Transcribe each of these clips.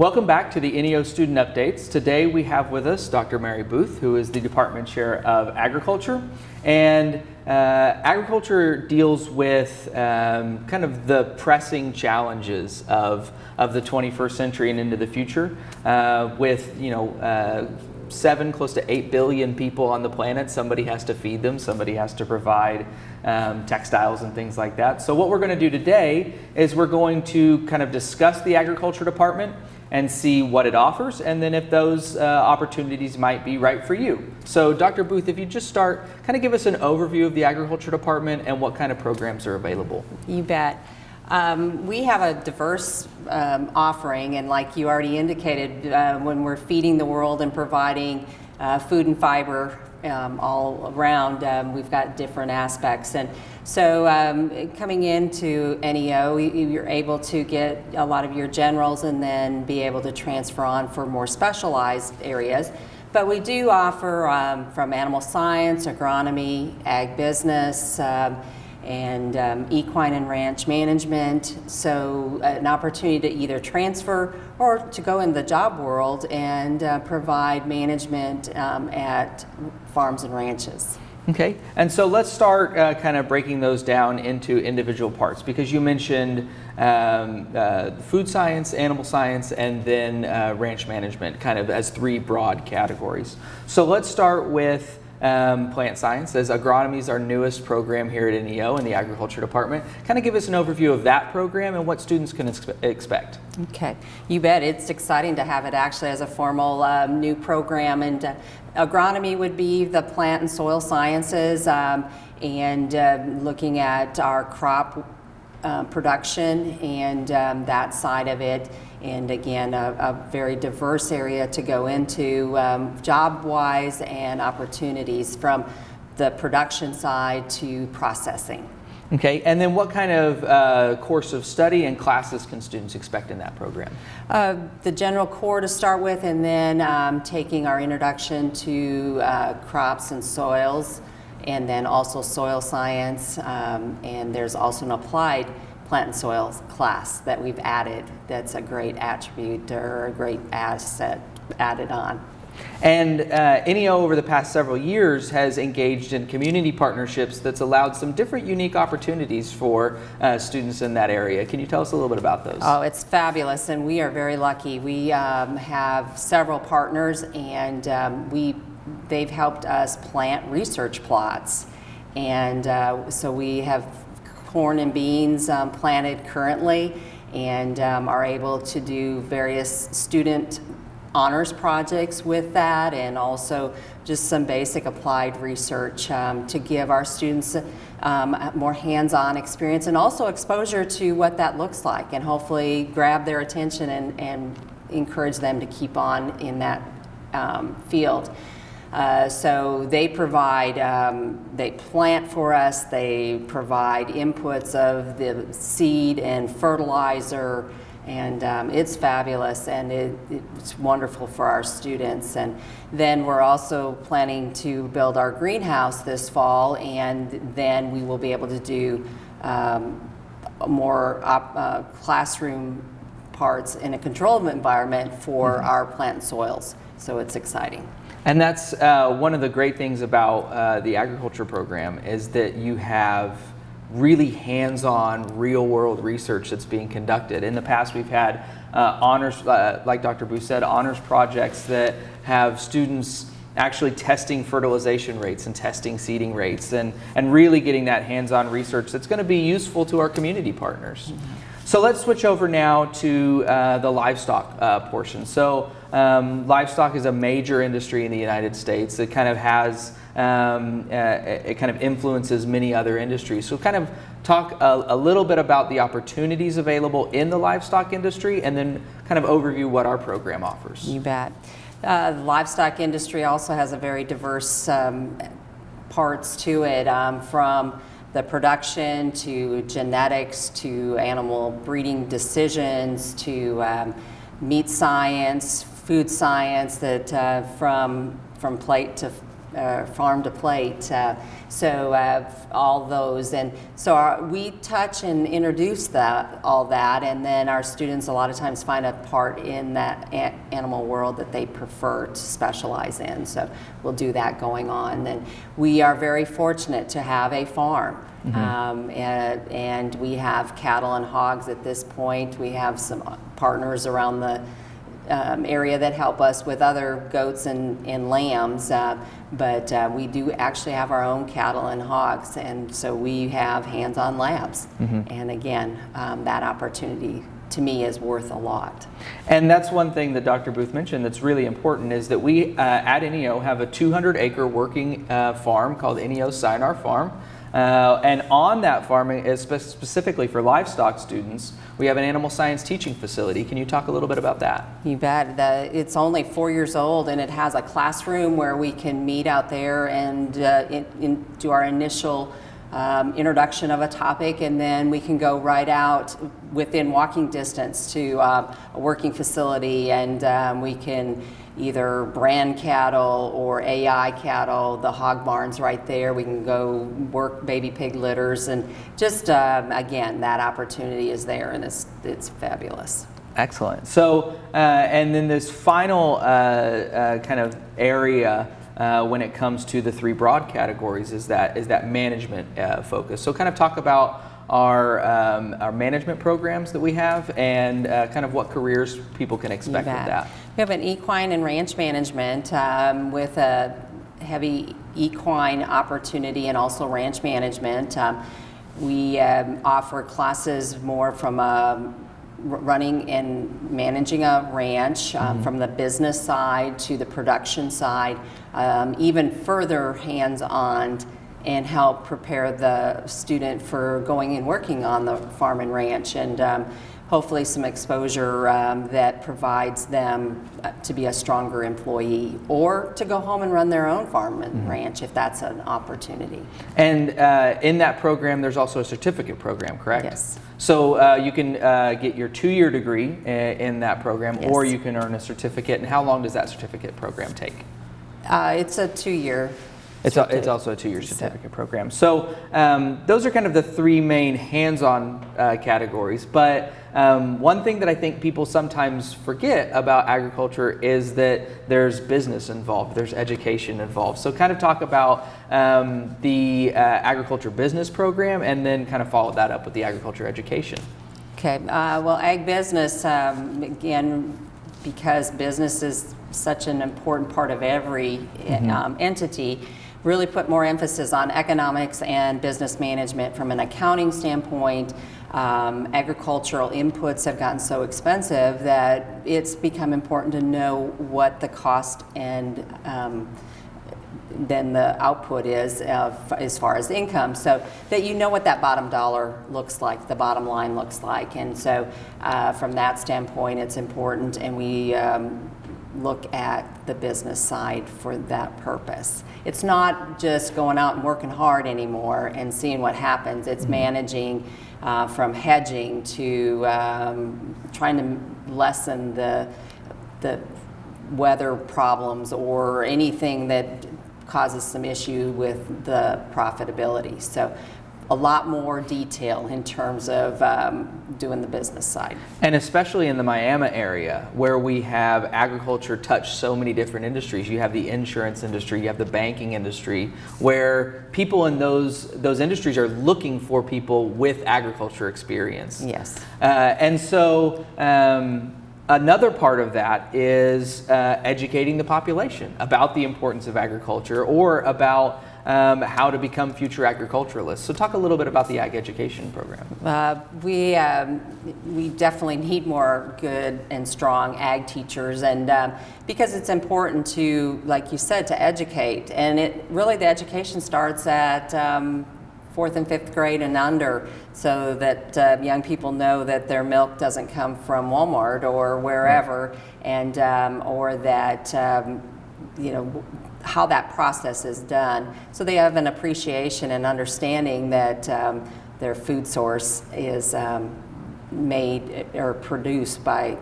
Welcome back to the NEO Student Updates. Today we have with us Dr. Mary Booth, who is the Department Chair of Agriculture. And agriculture deals with kind of the pressing challenges of the 21st century and into the future with, 7, close to 8 billion people on the planet. Somebody has to feed them, somebody has to provide textiles and things like that. So what we're going to do today is we're going to kind of discuss the Agriculture Department and see what it offers, and then if those opportunities might be right for you. So Dr. Booth, if you just start, kind of give us an overview of the Agriculture Department and what kind of programs are available. You bet. We have a diverse offering, and like you already indicated, when we're feeding the world and providing food and fiber all around, we've got different aspects. And so coming into NEO, you're able to get a lot of your generals and then be able to transfer on for more specialized areas. But we do offer from animal science, agronomy, ag business, and equine and ranch management, so an opportunity to either transfer or to go in the job world and provide management at farms and ranches. Okay, and so let's start kind of breaking those down into individual parts, because you mentioned food science, animal science, and then ranch management, kind of as 3 broad categories. So let's start with plant science, as agronomy is our newest program here at NEO in the Agriculture Department. Kind of give us an overview of that program and what students can expect. Okay, you bet. It's exciting to have it actually as a formal new program, and agronomy would be the plant and soil sciences and looking at our crop production and that side of it. And again, a very diverse area to go into job-wise and opportunities from the production side to processing. Okay, and then what kind of course of study and classes can students expect in that program? The general core to start with, and then taking our introduction to crops and soils, and then also soil science, and there's also an applied plant and soils class that we've added. That's a great attribute or a great asset added on. And NEO over the past several years has engaged in community partnerships that's allowed some different unique opportunities for students in that area. Can you tell us a little bit about those? Oh, it's fabulous, and we are very lucky. We have several partners, and they've helped us plant research plots. And so we have corn and beans planted currently, and are able to do various student honors projects with that, and also just some basic applied research to give our students more hands-on experience and also exposure to what that looks like, and hopefully grab their attention and encourage them to keep on in that field. So they provide, they plant for us, they provide inputs of the seed and fertilizer, and it's fabulous, and it's wonderful for our students. And then we're also planning to build our greenhouse this fall, and then we will be able to do more classroom parts in a controlled environment for our plant and soils. So it's exciting. And that's one of the great things about the agriculture program, is that you have really hands-on, real-world research that's being conducted. In the past, we've had honors, like Dr. Booth said, honors projects that have students actually testing fertilization rates and testing seeding rates, and really getting that hands-on research that's going to be useful to our community partners. Mm-hmm. So let's switch over now to the livestock portion. So livestock is a major industry in the United States. It kind of has, it kind of influences many other industries. So kind of talk a little bit about the opportunities available in the livestock industry, and then kind of overview what our program offers. You bet. The livestock industry also has a very diverse parts to it, from the production to genetics to animal breeding decisions to meat science, food science, that from plate to farm to plate. All those, and so we touch and introduce all that, and then our students a lot of times find a part in that animal world that they prefer to specialize in. So we'll do that going on. And we are very fortunate to have a farm. And we have cattle and hogs at this point. We have some partners around the area that help us with other goats and lambs, but we do actually have our own cattle and hogs, and so we have hands-on labs. And again, that opportunity to me is worth a lot. And that's one thing that Dr. Booth mentioned that's really important, is that we at NEO have a 200-acre working farm called NEO Sinar Farm. And on that farm, specifically for livestock students, we have an animal science teaching facility. Can you talk a little bit about that? You bet. It's only 4 years old, and it has a classroom where we can meet out there and do our initial introduction of a topic, and then we can go right out within walking distance to a working facility, and we can either brand cattle or AI cattle, the hog barn's right there. We can go work baby pig litters, and just again, that opportunity is there, and it's fabulous. Excellent. So, and then this final kind of area when it comes to the three broad categories is that management focus. So, kind of talk about our management programs that we have, and kind of what careers people can expect with that. We have an equine and ranch management with a heavy equine opportunity and also ranch management. We offer classes more from running and managing a ranch, from the business side to the production side, even further hands-on, and help prepare the student for going and working on the farm and ranch, and hopefully some exposure that provides them to be a stronger employee, or to go home and run their own farm and ranch if that's an opportunity. And in that program, there's also a certificate program, correct? Yes. So you can get your 2-year degree in that program, Yes. or you can earn a certificate. And how long does that certificate program take? It's a 2-year. It's also a 2-year certificate program. So those are kind of the three main hands-on categories. But one thing that I think people sometimes forget about agriculture is that there's business involved, there's education involved. So kind of talk about the agriculture business program, and then kind of follow that up with the agriculture education. Okay, well, ag business, again, because business is such an important part of every entity, really put more emphasis on economics and business management from an accounting standpoint. Agricultural inputs have gotten so expensive that it's become important to know what the cost and then the output is as far as income, so that you know what that bottom dollar looks like, the bottom line looks like. And so from that standpoint, it's important, and we look at the business side for that purpose. It's not just going out and working hard anymore and seeing what happens. It's managing from hedging to trying to lessen the weather problems or anything that causes some issue with the profitability. So a lot more detail in terms of doing the business side. And especially in the Miami area, where we have agriculture touch so many different industries. You have the insurance industry, you have the banking industry, where people in those industries are looking for people with agriculture experience. Yes. And so another part of that is educating the population about the importance of agriculture, or about how to become future agriculturalists. So talk a little bit about the Ag Education Program. We definitely need more good and strong ag teachers, and because it's important to, like you said, to educate. And the education starts at 4th and 5th grade and under, so that young people know that their milk doesn't come from Walmart or wherever, and or that how that process is done, so they have an appreciation and understanding that their food source is made or produced by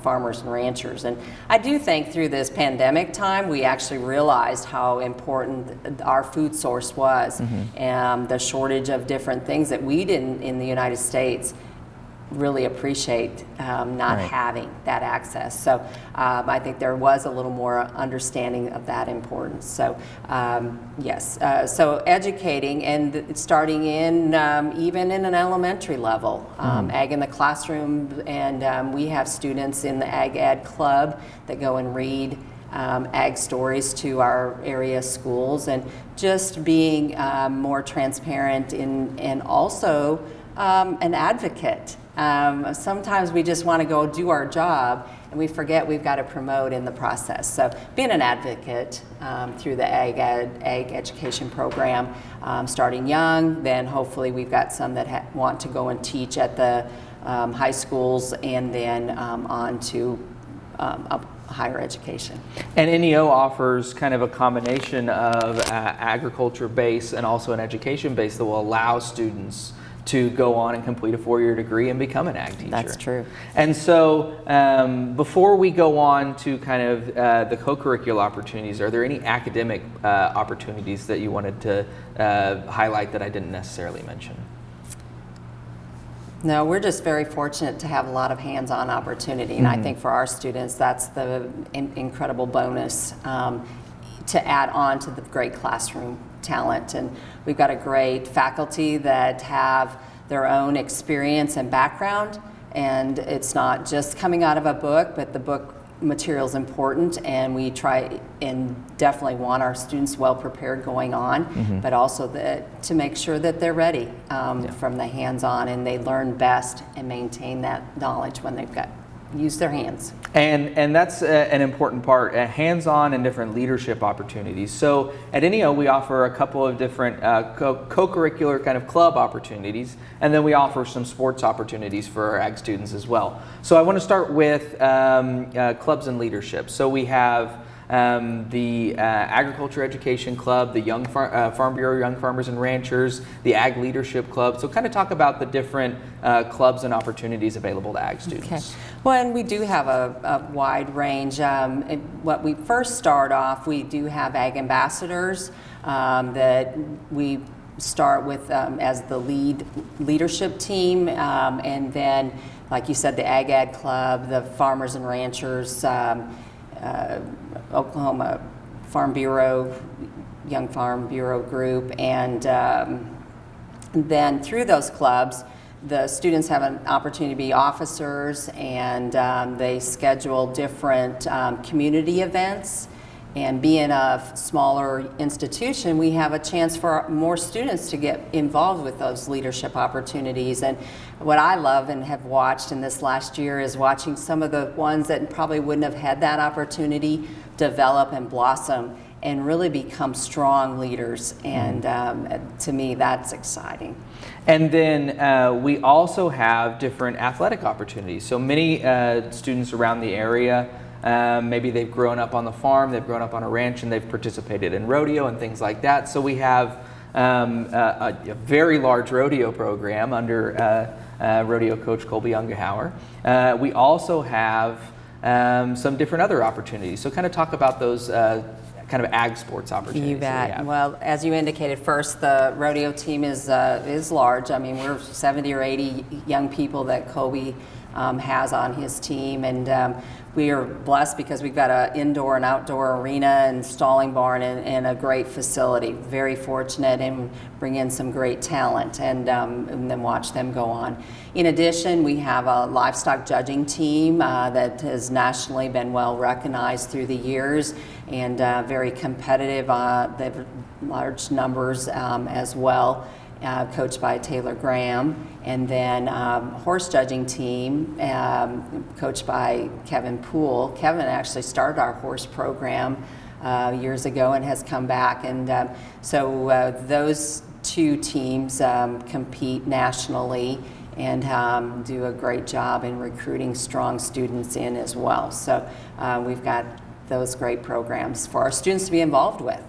farmers and ranchers. And I do think through this pandemic time, we actually realized how important our food source was, and the shortage of different things that we didn't in the United States really appreciate not having that access. So I think there was a little more understanding of that importance. So yes, so educating and starting in even in an elementary level, Ag in the classroom, and we have students in the Ag Ed Club that go and read ag stories to our area schools, and just being more transparent and also an advocate. Sometimes we just want to go do our job and we forget we've got to promote in the process. So being an advocate through the ag education program, starting young, then hopefully we've got some that want to go and teach at the high schools, and then on to higher education. And NEO offers kind of a combination of agriculture base and also an education base that will allow students to go on and complete a 4-year degree and become an ag teacher. That's true. And so before we go on to kind of the co-curricular opportunities, are there any academic opportunities that you wanted to highlight that I didn't necessarily mention? No, we're just very fortunate to have a lot of hands-on opportunity, and I think for our students that's the incredible bonus to add on to the great classroom talent. And we've got a great faculty that have their own experience and background, and it's not just coming out of a book, but the book material is important, and we try and definitely want our students well prepared going on, but also to make sure that they're ready from the hands-on, and they learn best and maintain that knowledge when they've got use their hands. And that's an important part, hands-on and different leadership opportunities. So at NEO we offer a couple of different co-curricular kind of club opportunities, and then we offer some sports opportunities for our ag students as well. So I want to start with clubs and leadership. So we have the Agriculture Education Club, the Farm Bureau Young Farmers and Ranchers, the Ag Leadership Club. So kind of talk about the different clubs and opportunities available to ag students. Okay. Well, and we do have a wide range. What we first start off, we do have Ag Ambassadors that we start with as the leadership team, and then, like you said, the Ag Ed Club, the Farmers and Ranchers, Oklahoma Farm Bureau, Young Farm Bureau group, and then through those clubs, the students have an opportunity to be officers, and they schedule different community events. And being a smaller institution, we have a chance for more students to get involved with those leadership opportunities. And what I love and have watched in this last year is watching some of the ones that probably wouldn't have had that opportunity develop and blossom and really become strong leaders. And to me, that's exciting. And then we also have different athletic opportunities. So many students around the area, maybe they've grown up on the farm, they've grown up on a ranch, and they've participated in rodeo and things like that. So we have a very large rodeo program under rodeo coach Colby Ungehauer. We also have some different other opportunities. So kind of talk about those kind of ag sports opportunities. You bet. Well, as you indicated first, the rodeo team is large. I mean, we're 70 or 80 young people that Colby has on his team, and we are blessed because we've got an indoor and outdoor arena and stalling barn and a great facility. Very fortunate, and bring in some great talent, and then watch them go on. In addition, we have a livestock judging team that has nationally been well recognized through the years, and very competitive. They have large numbers as well. Coached by Taylor Graham, and then horse judging team coached by Kevin Poole. Kevin actually started our horse program years ago and has come back, and so those two teams compete nationally and do a great job in recruiting strong students in as well. So we've got those great programs for our students to be involved with.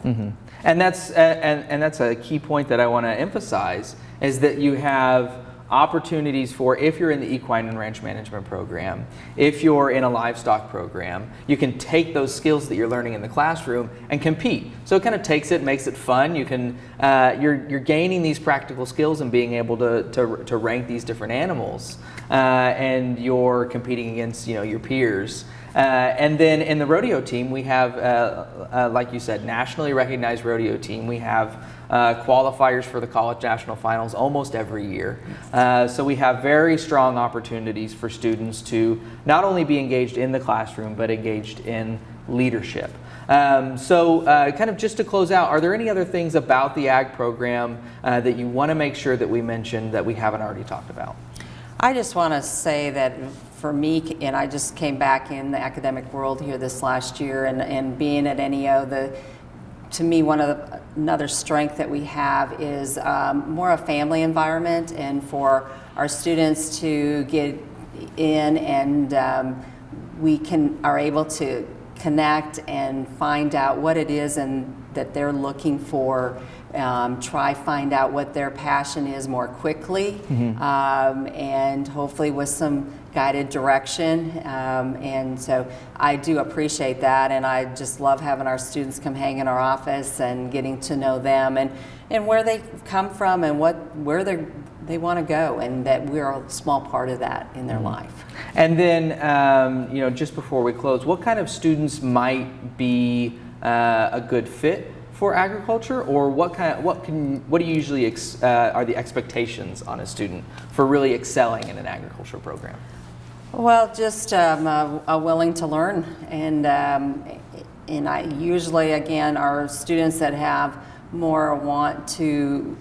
And that's a key point that I want to emphasize, is that you have opportunities for, if you're in the equine and ranch management program, if you're in a livestock program, you can take those skills that you're learning in the classroom and compete. So it kind of takes it, makes it fun. You can, you're gaining these practical skills and being able to rank these different animals, and you're competing against, you know, your peers. And then in the rodeo team, we have, like you said, nationally recognized rodeo team. We have qualifiers for the college national finals almost every year. So we have very strong opportunities for students to not only be engaged in the classroom, but engaged in leadership. So kind of just to close out, are there any other things about the ag program that you want to make sure that we mentioned that we haven't already talked about? I just want to say that for me, and I just came back in the academic world here this last year, and being at NEO, to me, another strength that we have is more a family environment, and for our students to get in and we are able to connect and find out what it is and that they're looking for. Find out what their passion is more quickly, and hopefully with some guided direction. And so I do appreciate that, and I just love having our students come hang in our office and getting to know them and where they come from and where they want to go, and that we're a small part of that in their life. And then, you know, just before we close, what kind of students might be a good fit for agriculture, or what do you usually are the expectations on a student for really excelling in an agriculture program? Well, just a willing to learn, and I usually, again, are students that have more want to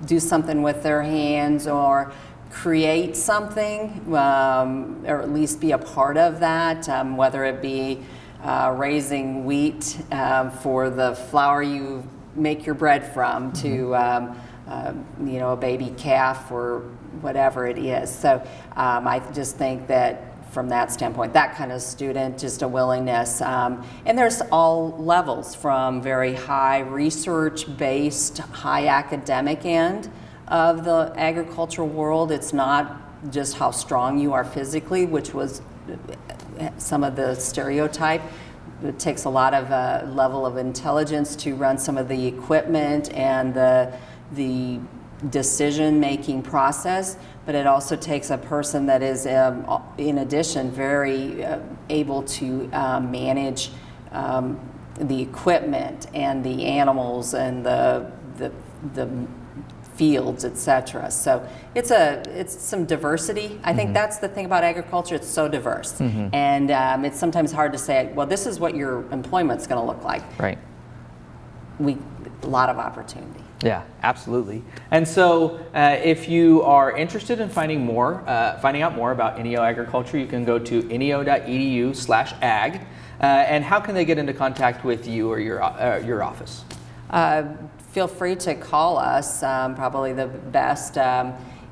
do something with their hands or create something, or at least be a part of that, whether it be raising wheat for the flour you make your bread from, to you know, a baby calf or whatever it is. So I just think that from that standpoint, that kind of student, just a willingness. And there's all levels, from very high research-based, high academic end of the agricultural world. It's not just how strong you are physically, which was some of the stereotype. It takes a lot of level of intelligence to run some of the equipment and the decision-making process, but it also takes a person that is, in addition, very able to manage the equipment and the animals and the fields, etc. So it's some diversity. I think that's the thing about agriculture. It's so diverse, and it's sometimes hard to say, well, this is what your employment's going to look like. Right. A lot of opportunity. Yeah, absolutely. And so if you are interested in finding out more about NEO agriculture, you can go to neo.edu/ag. And how can they get into contact with you or your office? Feel free to call us. Probably the best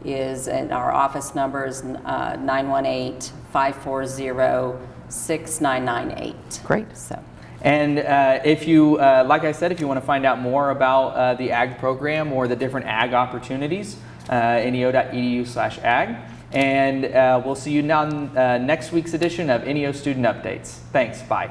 is, and our office number is 918-540-6998. Great. So. And if you, like I said, if you want to find out more about the ag program or the different ag opportunities, neo.edu/ag. And we'll see you on next week's edition of NEO Student Updates. Thanks. Bye.